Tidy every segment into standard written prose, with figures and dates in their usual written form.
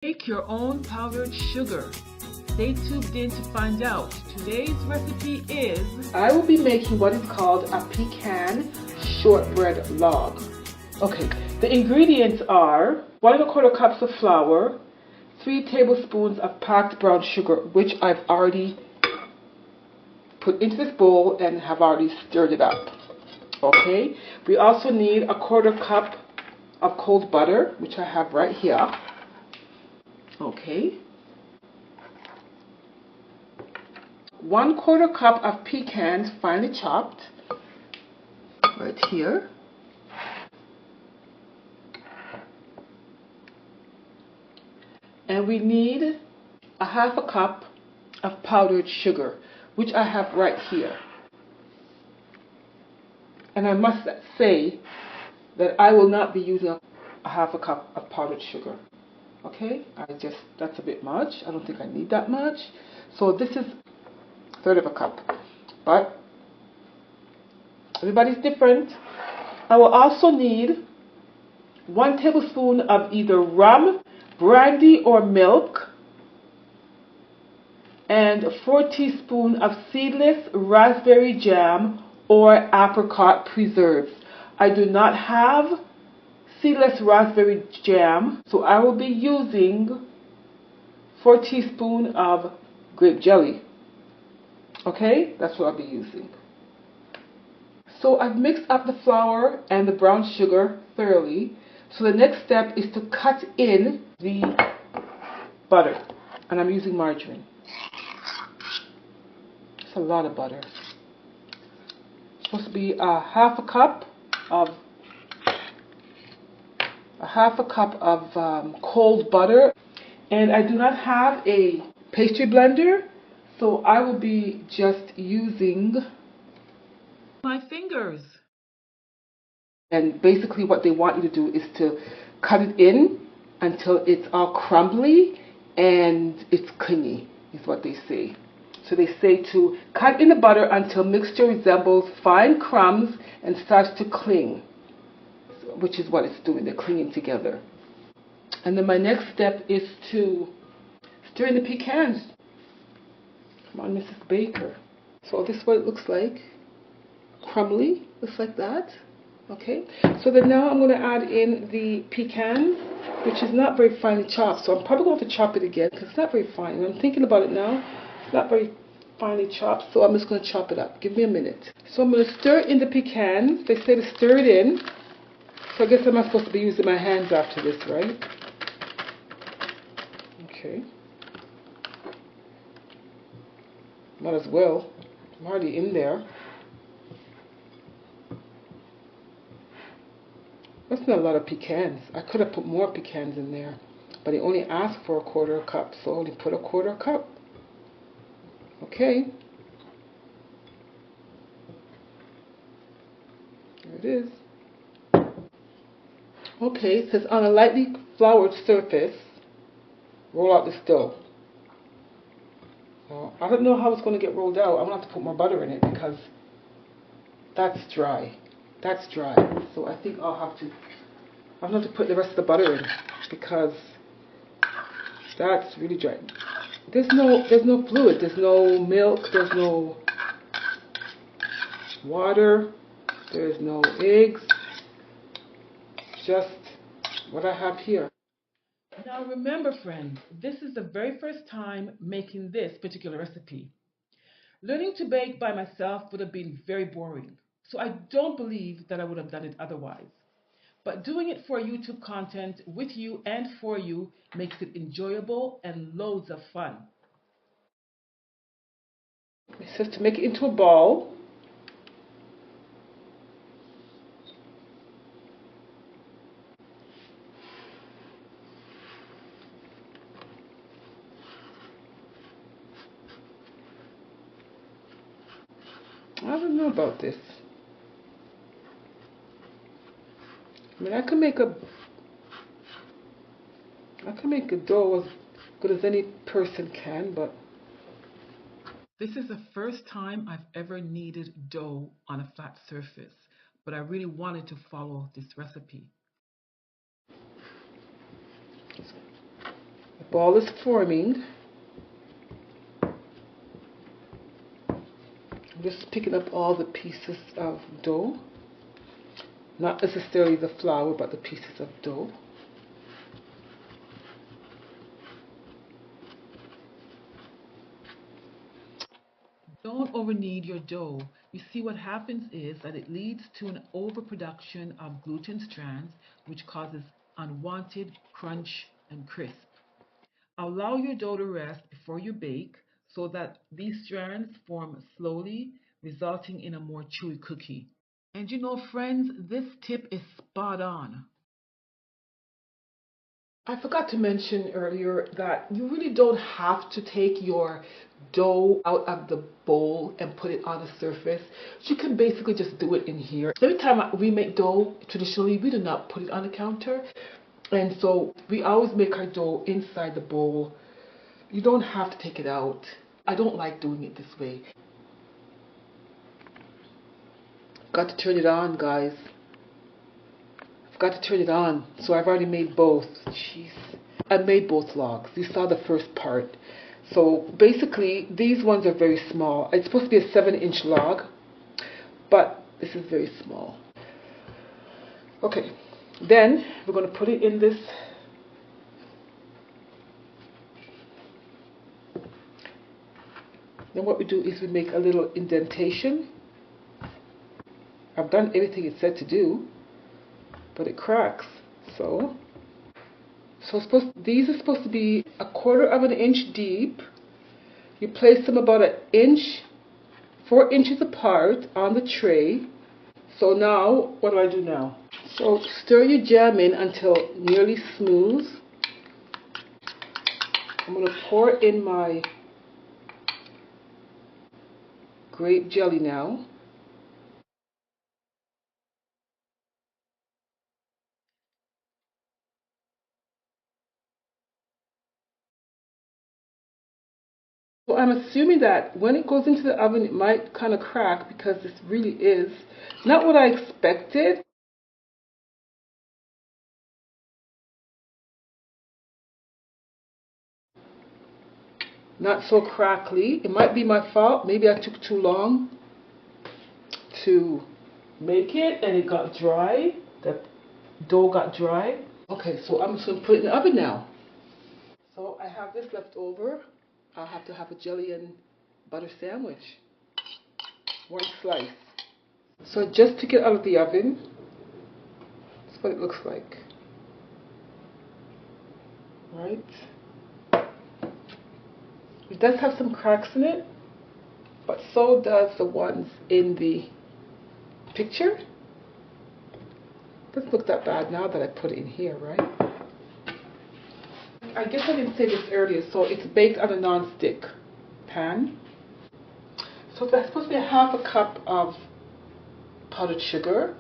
Make your own powdered sugar. Stay tuned in to find out. Today's recipe is... I will be making what is called a pecan shortbread log. Okay, the ingredients are 1 1/4 cups of flour, 3 tablespoons of packed brown sugar, which I've already put into this bowl and have already stirred it up. Okay, we also need 1/4 cup of cold butter, which I have right here. Okay. 1/4 cup of pecans, finely chopped, right here. And we need 1/2 cup of powdered sugar, which I have right here. And I must say that I will not be using 1/2 cup of powdered sugar. Okay, that's a bit much. I don't think I need that much. So this is 1/3 cup. But everybody's different. I will also need 1 tablespoon of either rum, brandy, or milk, and 4 teaspoons of seedless raspberry jam or apricot preserves. I do not have seedless raspberry jam, so I will be using 4 teaspoons of grape jelly. Okay, that's what I'll be using. So I've mixed up the flour and the brown sugar thoroughly. So the next step is to cut in the butter, and I'm using margarine. It's a lot of butter. It's supposed to be 1/2 cup of cold butter, and I do not have a pastry blender, so I will be just using my fingers. And basically what they want you to do is to cut it in until it's all crumbly and it's clingy, is what they say. So they say to cut in the butter until mixture resembles fine crumbs and starts to cling, which is what it's doing, they're clinging together. And then my next step is to stir in the pecans. Come on, Mrs. Baker. So this is what it looks like. Crumbly, looks like that. Okay, so then now I'm going to add in the pecans, which is not very finely chopped. So I'm probably going to have to chop it again because it's not very fine. And I'm thinking about it now. It's not very finely chopped, so I'm just going to chop it up. Give me a minute. So I'm going to stir in the pecans. They say to stir it in. So I guess I'm not supposed to be using my hands after this, right? Okay. Might as well. I'm already in there. That's not a lot of pecans. I could have put more pecans in there, but they only asked for 1/4 cup, so I only put 1/4 cup. Okay. There it is. Okay, it says on a lightly floured surface, roll out the dough. So I don't know how it's going to get rolled out. I'm going to have to put more butter in it because that's dry. That's dry. So I think I'll have to put the rest of the butter in because that's really dry. There's no fluid. There's no milk. There's no water. There's no eggs. Just what I have here. Now remember, friends, this is the very first time making this particular recipe. Learning to bake by myself would have been very boring. So I don't believe that I would have done it otherwise. But doing it for YouTube content with you and for you makes it enjoyable and loads of fun. It says to make it into a ball. I don't know about this. I mean, I can make a dough as good as any person can, but this is the first time I've ever kneaded dough on a flat surface, but I really wanted to follow this recipe. Ball is forming. I'm just picking up all the pieces of dough. Not necessarily the flour, but the pieces of dough. Don't overknead your dough. You see, what happens is that it leads to an overproduction of gluten strands, which causes unwanted crunch and crisp. Allow your dough to rest before you bake so that these strands form slowly, resulting in a more chewy cookie. And you know, friends, this tip is spot on. I forgot to mention earlier that you really don't have to take your dough out of the bowl and put it on the surface. You can basically just do it in here. Every time we make dough, traditionally, we do not put it on the counter. And so we always make our dough inside the bowl. You don't have to take it out. I don't like doing it this way. Got to turn it on, guys. Got to turn it on. So I've already made both. Jeez. I made both logs. You saw the first part. So basically, these ones are very small. It's supposed to be a 7-inch log, but this is very small. Okay, then we're going to put it in this. Then what we do is we make a little indentation. I've done everything it said to do, but it cracks. So these are supposed to be 1/4 of an inch deep. You place them about 4 inches apart on the tray. So now, what do I do now? So stir your jam in until nearly smooth. I'm going to pour in my grape jelly now. So I'm assuming that when it goes into the oven, it might kind of crack because this really is not what I expected. Not so crackly. It might be my fault. Maybe I took too long to make it and it got dry. The dough got dry. Okay, so I'm just going to put it in the oven now. So I have this left over. I'll have to have a jelly and butter sandwich. 1 slice. So I just took it out of the oven. That's what it looks like. Right. It does have some cracks in it, but so does the ones in the picture. Doesn't look that bad now that I put it in here, right? I guess I didn't say this earlier, so it's baked on a non-stick pan. So that's supposed to be 1/2 cup of powdered sugar,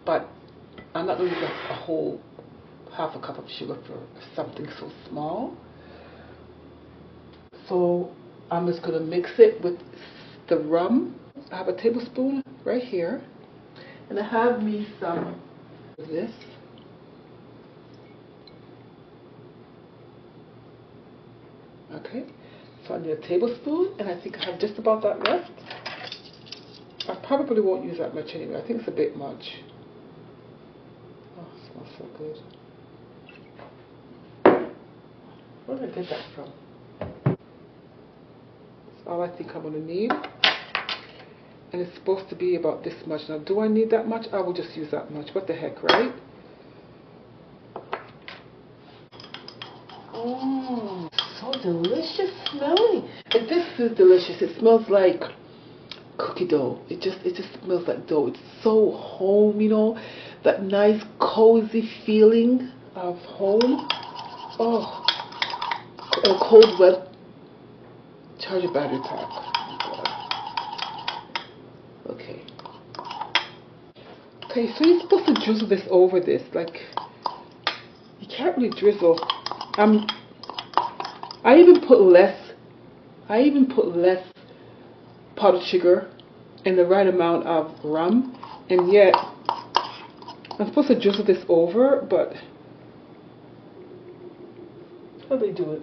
but I'm not going to use a whole 1/2 cup of sugar for something so small. So I'm just going to mix it with the rum. I have a tablespoon right here, and I have me some of this. Okay, so I need a tablespoon, and I think I have just about that left. I probably won't use that much anyway. I think it's a bit much. Oh, it smells so good. Where did I get that from? That's all I think I'm going to need. And it's supposed to be about this much. Now, do I need that much? I will just use that much. What the heck, right? Oh, so delicious smelling. And this is delicious. It smells like cookie dough. It just smells like dough. It's so home, you know, that nice cozy feeling of home. Oh, a cold wet. Charge your battery pack. Okay. Okay, so you're supposed to drizzle this over this. Like, you can't really drizzle. I even put less powdered sugar and the right amount of rum, and yet I'm supposed to drizzle this over, but how they do it.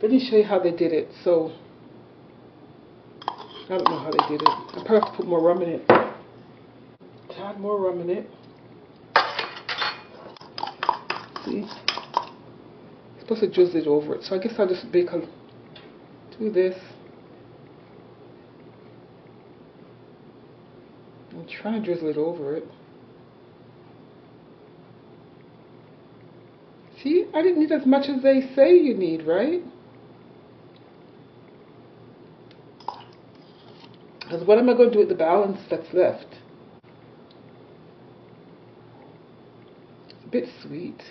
Let me show you how they did it. So, I don't know how they did it. I probably have to put more rum in it. Add more rum in it. See? It's supposed to drizzle it over it. So I guess I'll just do this. I'm trying to drizzle it over it. See, I didn't need as much as they say you need, right? Because what am I going to do with the balance that's left? It's a bit sweet.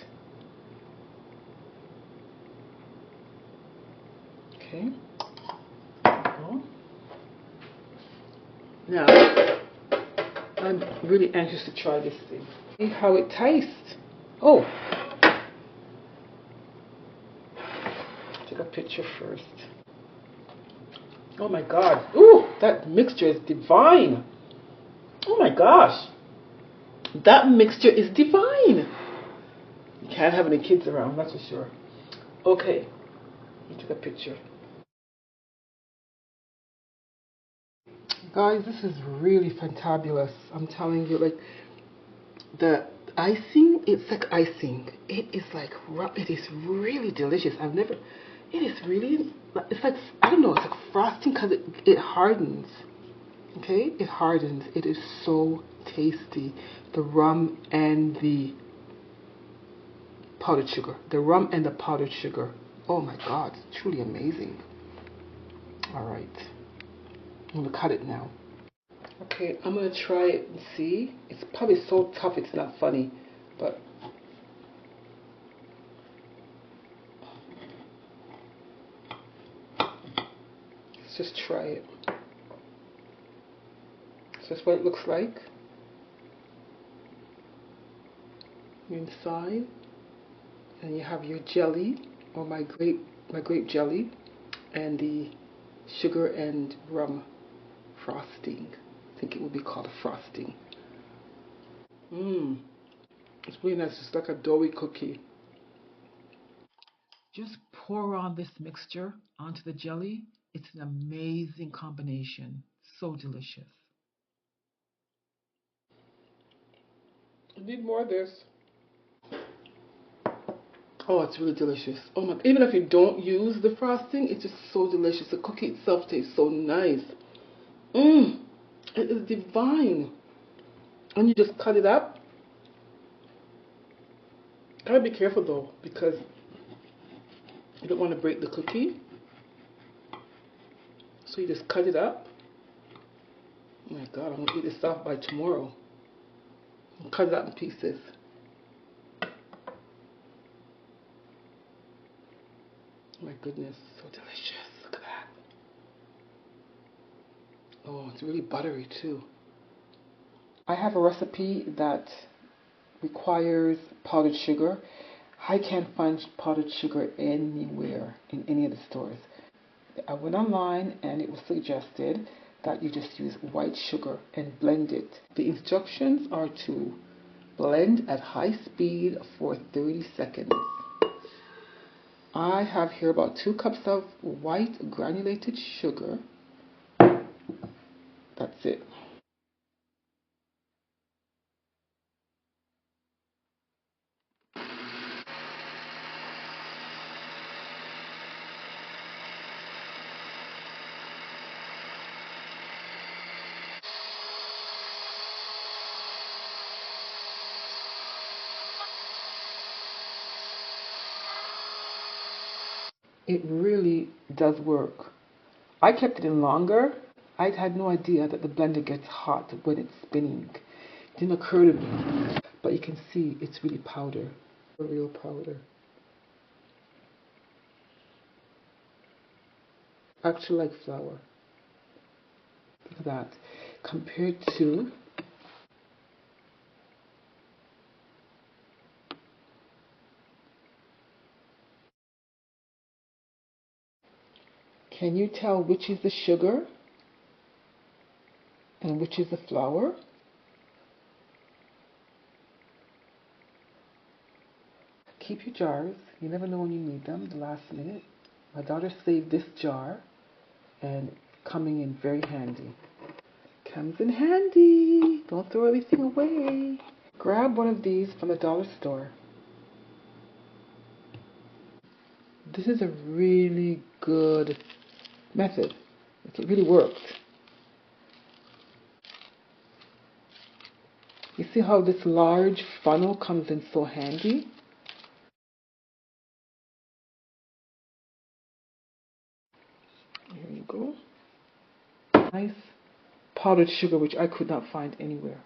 Okay. Now, I'm really anxious to try this thing. See how it tastes. Oh! Take a picture first. Oh my god. Ooh, that mixture is divine. Oh my gosh. That mixture is divine. You can't have any kids around, that's for sure. Okay. You took a picture. Guys, this is really fantabulous. I'm telling you, like, the icing, it's like icing. It is like, it is really delicious. it is really, it's like, I don't know, it's like frosting because it hardens. Okay, it hardens. It is so tasty. The rum and the powdered sugar. The rum and the powdered sugar. Oh my god, it's truly amazing. Alright, I'm gonna cut it now. Okay, I'm gonna try it and see. It's probably so tough it's not funny, but let's just try it. So that's what it looks like inside, and you have your jelly, or my grape jelly, and the sugar and rum frosting. I think it would be called a frosting. It's really nice. It's like a doughy cookie. Just pour on this mixture onto the jelly. It's an amazing combination. So delicious. I need more of this. Oh, it's really delicious. Oh my! Even if you don't use the frosting, it's just so delicious. The cookie itself tastes so nice. It is divine. And you just cut it up. Gotta be careful though, because you don't want to break the cookie. So you just cut it up. Oh my god, I'm gonna eat this off by tomorrow. Cut it up in pieces. Oh my goodness, so delicious. Look at that. Oh, it's really buttery too. I have a recipe that requires powdered sugar. I can't find powdered sugar anywhere in any of the stores. I went online and it was suggested that you just use white sugar and blend it. The instructions are to blend at high speed for 30 seconds. I have here about 2 cups of white granulated sugar. That's it. It really does work. I kept it in longer. I had no idea that the blender gets hot when it's spinning. It didn't occur to me. But you can see it's really powder. Real powder. Actually like flour. Look at that. Compared to can you tell which is the sugar and which is the flour? keep your jars. You never know when you need them, the last minute. My daughter saved this jar, and it's coming in very handy. Comes in handy. Don't throw everything away. Grab one of these from the dollar store. This is a really good method. It really worked. You see how this large funnel comes in so handy? Here you go. Nice powdered sugar, which I could not find anywhere.